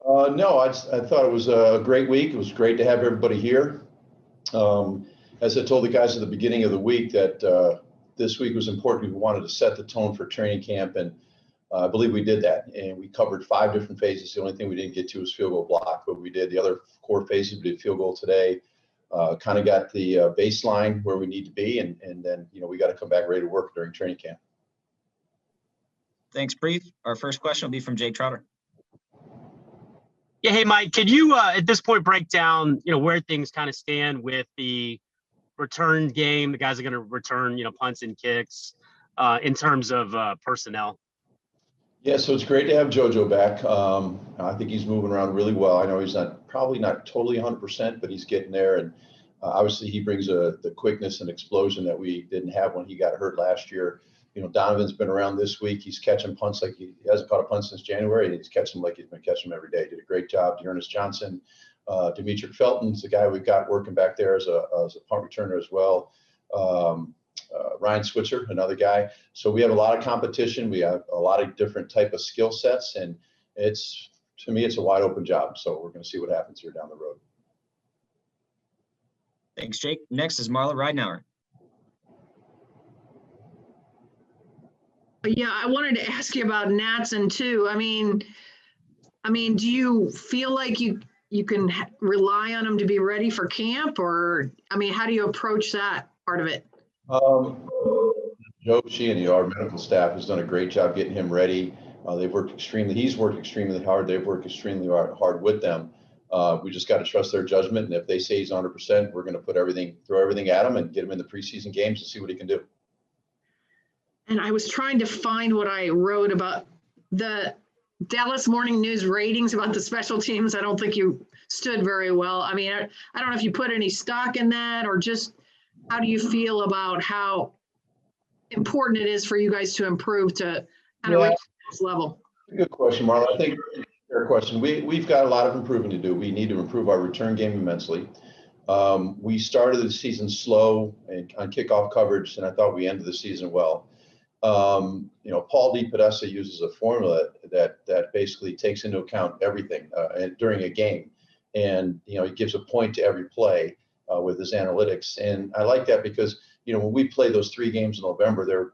No, I thought it was a great week. It was great to have everybody here. Um, as I told the guys at the beginning of the week that this week was important. We wanted to set the tone for training camp, and I believe we did that. And we covered 5 different phases. The only thing we didn't get to was field goal block, but we did the other core phases. We did field goal today. Kind of got the baseline where we need to be, and then we got to come back ready to work during training camp. Thanks, Priefer. Our first question will be from Jake Trotter. Yeah, hey Mike, could you at this point break down where things kind of stand with the return game? The guys are going to return punts and kicks in terms of personnel. Yeah, so it's great to have JoJo back. I think he's moving around really well. I know he's probably not totally 100%, but he's getting there. And obviously he brings the quickness and explosion that we didn't have when he got hurt last year. Donovan's been around this week. He's catching punts like he hasn't caught a punt since January, and he's catching them like he's been catching them every day. Did a great job. Dearness Johnson, Demetric Felton's the guy we've got working back there as a punt returner as well. Ryan Switzer, another guy. So we have a lot of competition. We have a lot of different type of skill sets, and to me, it's a wide open job. So we're going to see what happens here down the road. Thanks, Jake. Next is Marla Ridenour. Yeah, I wanted to ask you about Natson too. I mean, do you feel like you can rely on him to be ready for camp, or how do you approach that part of it? Joe Sheehan, our medical staff has done a great job getting him ready. He's worked extremely hard. They've worked extremely hard with them. We just got to trust their judgment, and if they say he's 100%, we're going to throw everything at him and get him in the preseason games and see what he can do. And I was trying to find what I wrote about the Dallas Morning News ratings about the special teams. I don't think you stood very well. I don't know if you put any stock in that, or just how do you feel about how important it is for you guys to improve to kind of reach this level? Good question, Marla. I think fair question. We've got a lot of improving to do. We need to improve our return game immensely. We started the season slow and on kickoff coverage, and I thought we ended the season well. Paul DePodesta uses a formula that basically takes into account everything during a game, and he gives a point to every play with his analytics. And I like that because when we play those 3 games in November, they're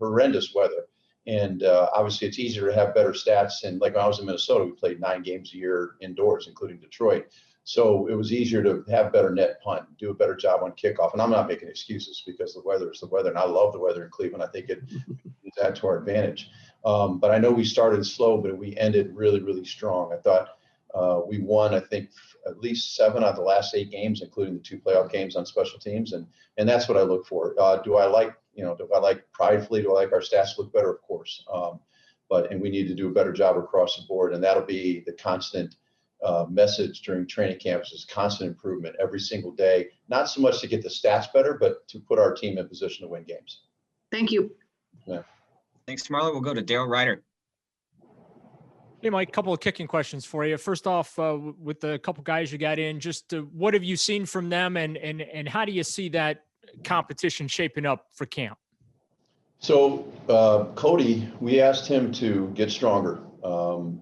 horrendous weather, and obviously it's easier to have better stats. And like when I was in Minnesota, we played 9 games a year indoors, including Detroit. So it was easier to have better net punt, do a better job on kickoff. And I'm not making excuses because the weather is the weather. And I love the weather in Cleveland. I think it's that to our advantage. But I know we started slow, but we ended really, really strong. I thought we won, I think, at least 7 out of the last 8 games, including the 2 playoff games on special teams. And that's what I look for. Do I like pridefully, do I like our stats to look better? Of course. And we need to do a better job across the board. And that'll be the constant message during training camps, is constant improvement every single day, not so much to get the stats better, but to put our team in position to win games. Thank you. Yeah. Thanks, Marla. We'll go to Daryl Ryder. Hey, Mike, couple of kicking questions for you. First off, with the couple guys you got in, just what have you seen from them, and how do you see that competition shaping up for camp? So Cody, we asked him to get stronger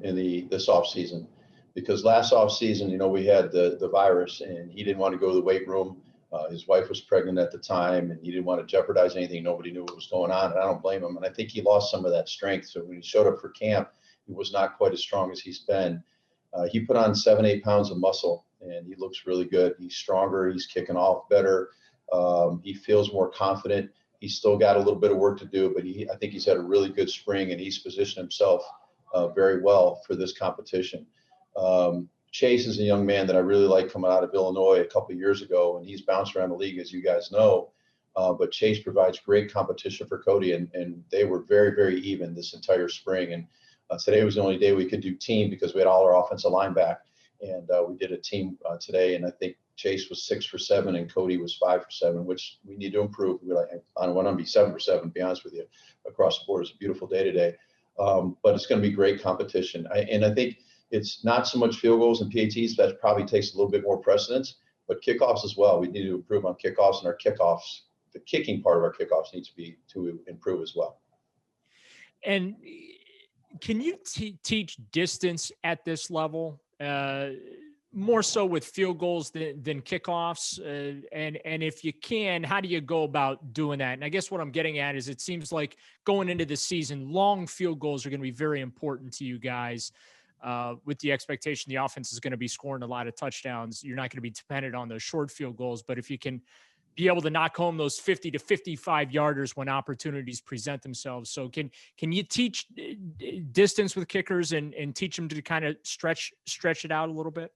in this off season, because last off season, we had the virus, and he didn't want to go to the weight room. His wife was pregnant at the time, and he didn't want to jeopardize anything. Nobody knew what was going on, and I don't blame him. And I think he lost some of that strength. So when he showed up for camp, he was not quite as strong as he's been. He put on 7-8 pounds of muscle, and he looks really good. He's stronger. He's kicking off better. He feels more confident. He's still got a little bit of work to do, but I think he's had a really good spring, and he's positioned himself very well for this competition. Chase is a young man that I really like, coming out of Illinois a couple of years ago, and he's bounced around the league, as you guys know. But Chase provides great competition for Cody, and they were very, very even this entire spring. And today was the only day we could do team because we had all our offensive line back, and we did a team today. And I think Chase was 6 for 7 and Cody was 5 for 7, which we need to improve. I don't want to be 7 for 7, to be honest with you, across the board. It's a beautiful day today. But it's going to be great competition. I think it's not so much field goals and PATs. That probably takes a little bit more precedence, but kickoffs as well. We need to improve on kickoffs, and our kickoffs, the kicking part of our kickoffs needs to improve as well. And can you teach distance at this level? More so with field goals than kickoffs. And if you can, how do you go about doing that? And I guess what I'm getting at is it seems like going into the season, long field goals are going to be very important to you guys. With the expectation the offense is going to be scoring a lot of touchdowns. You're not going to be dependent on those short field goals, but if you can be able to knock home those 50 to 55 yarders when opportunities present themselves. So can you teach distance with kickers and teach them to kind of stretch it out a little bit?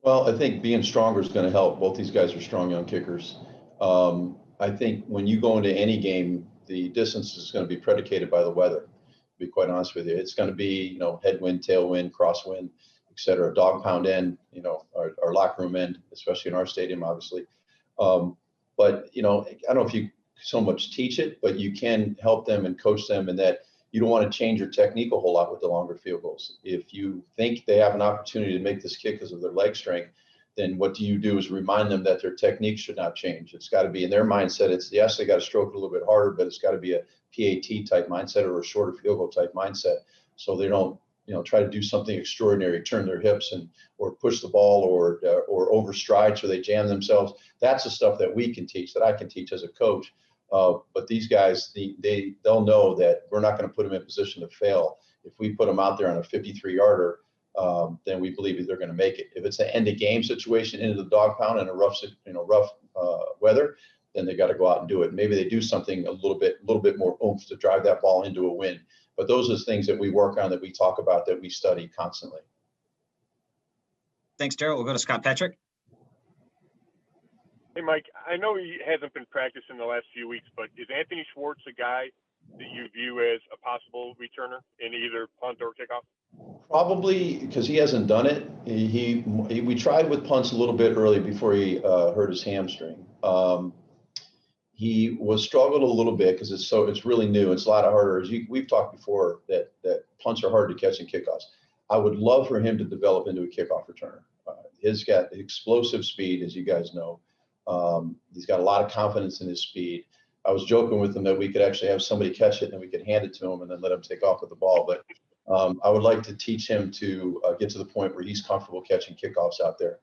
Well, I think being stronger is going to help. Both these guys are strong young kickers. I think when you go into any game, the distance is going to be predicated by the weather, to be quite honest with you. It's going to be, headwind, tailwind, crosswind, et cetera, dog pound end, our locker room end, especially in our stadium, obviously. But, I don't know if you so much teach it, but you can help them and coach them in that you don't want to change your technique a whole lot with the longer field goals. If you think they have an opportunity to make this kick because of their leg strength, then what do is remind them that their technique should not change. It's got to be in their mindset. It's yes, they got to stroke it a little bit harder, but it's got to be a PAT type mindset or a shorter field goal type mindset. So they don't, try to do something extraordinary, turn their hips or push the ball or overstride so they jam themselves. That's the stuff that we can teach, that I can teach as a coach. But these guys, they'll know that we're not going to put them in a position to fail. If we put them out there on a 53-yarder, then we believe they're going to make it. If it's an end of game situation into the dog pound and a rough weather, then they got to go out and do it. Maybe they do something a little bit more oomph to drive that ball into a win. But those are the things that we work on, that we talk about, that we study constantly. Thanks, Daryl. We'll go to Scott Patrick. Hey, Mike, I know he hasn't been practicing the last few weeks, but is Anthony Schwartz a guy that you view as a possible returner in either punt or kickoff? Probably, because he hasn't done it. We tried with punts a little bit early before he hurt his hamstring. He was struggled a little bit because it's really new. It's a lot harder. We've talked before that punts are hard to catch in kickoffs. I would love for him to develop into a kickoff returner. He's got explosive speed, as you guys know. He's got a lot of confidence in his speed. I was joking with him that we could actually have somebody catch it and we could hand it to him and then let him take off with the ball. But I would like to teach him to get to the point where he's comfortable catching kickoffs out there.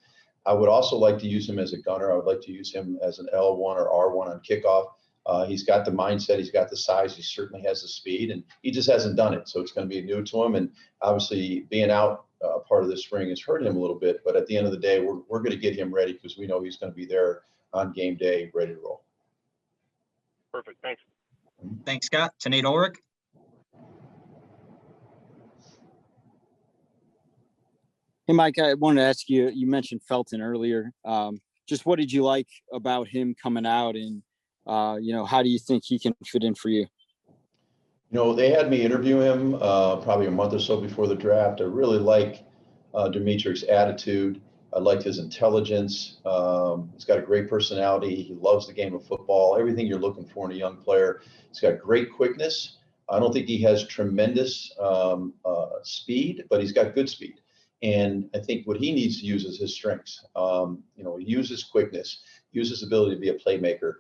I would also like to use him as a gunner. I would like to use him as an L1 or R1 on kickoff. He's got the mindset, he's got the size, he certainly has the speed, and he just hasn't done it. So it's going to be new to him. And obviously being out part of this spring has hurt him a little bit. But at the end of the day, we're going to get him ready because we know he's going to be there on game day, ready to roll. Perfect. Thanks. Thanks, Scott. Sinead Ulrich. Hey, Mike, I wanted to ask you, you mentioned Felton earlier. Just what did you like about him coming out, and, how do you think he can fit in for you? They had me interview him probably a month or so before the draft. I really like Dimitri's attitude. I liked his intelligence. He's got a great personality. He loves the game of football, everything you're looking for in a young player. He's got great quickness. I don't think he has tremendous speed, but he's got good speed. And I think what he needs to use is his strengths. He uses quickness, uses ability to be a playmaker,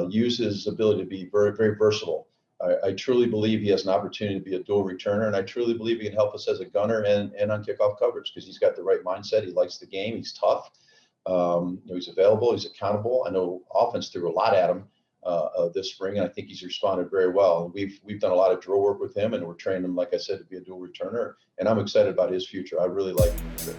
uses ability to be very, very versatile. I truly believe he has an opportunity to be a dual returner, and I truly believe he can help us as a gunner and on kickoff coverage because he's got the right mindset. He likes the game. He's tough. He's available. He's accountable. I know offense threw a lot at him this spring, and I think he's responded very well. And we've done a lot of drill work with him, and we're training him, like I said, to be a dual returner. And I'm excited about his future. I really like him.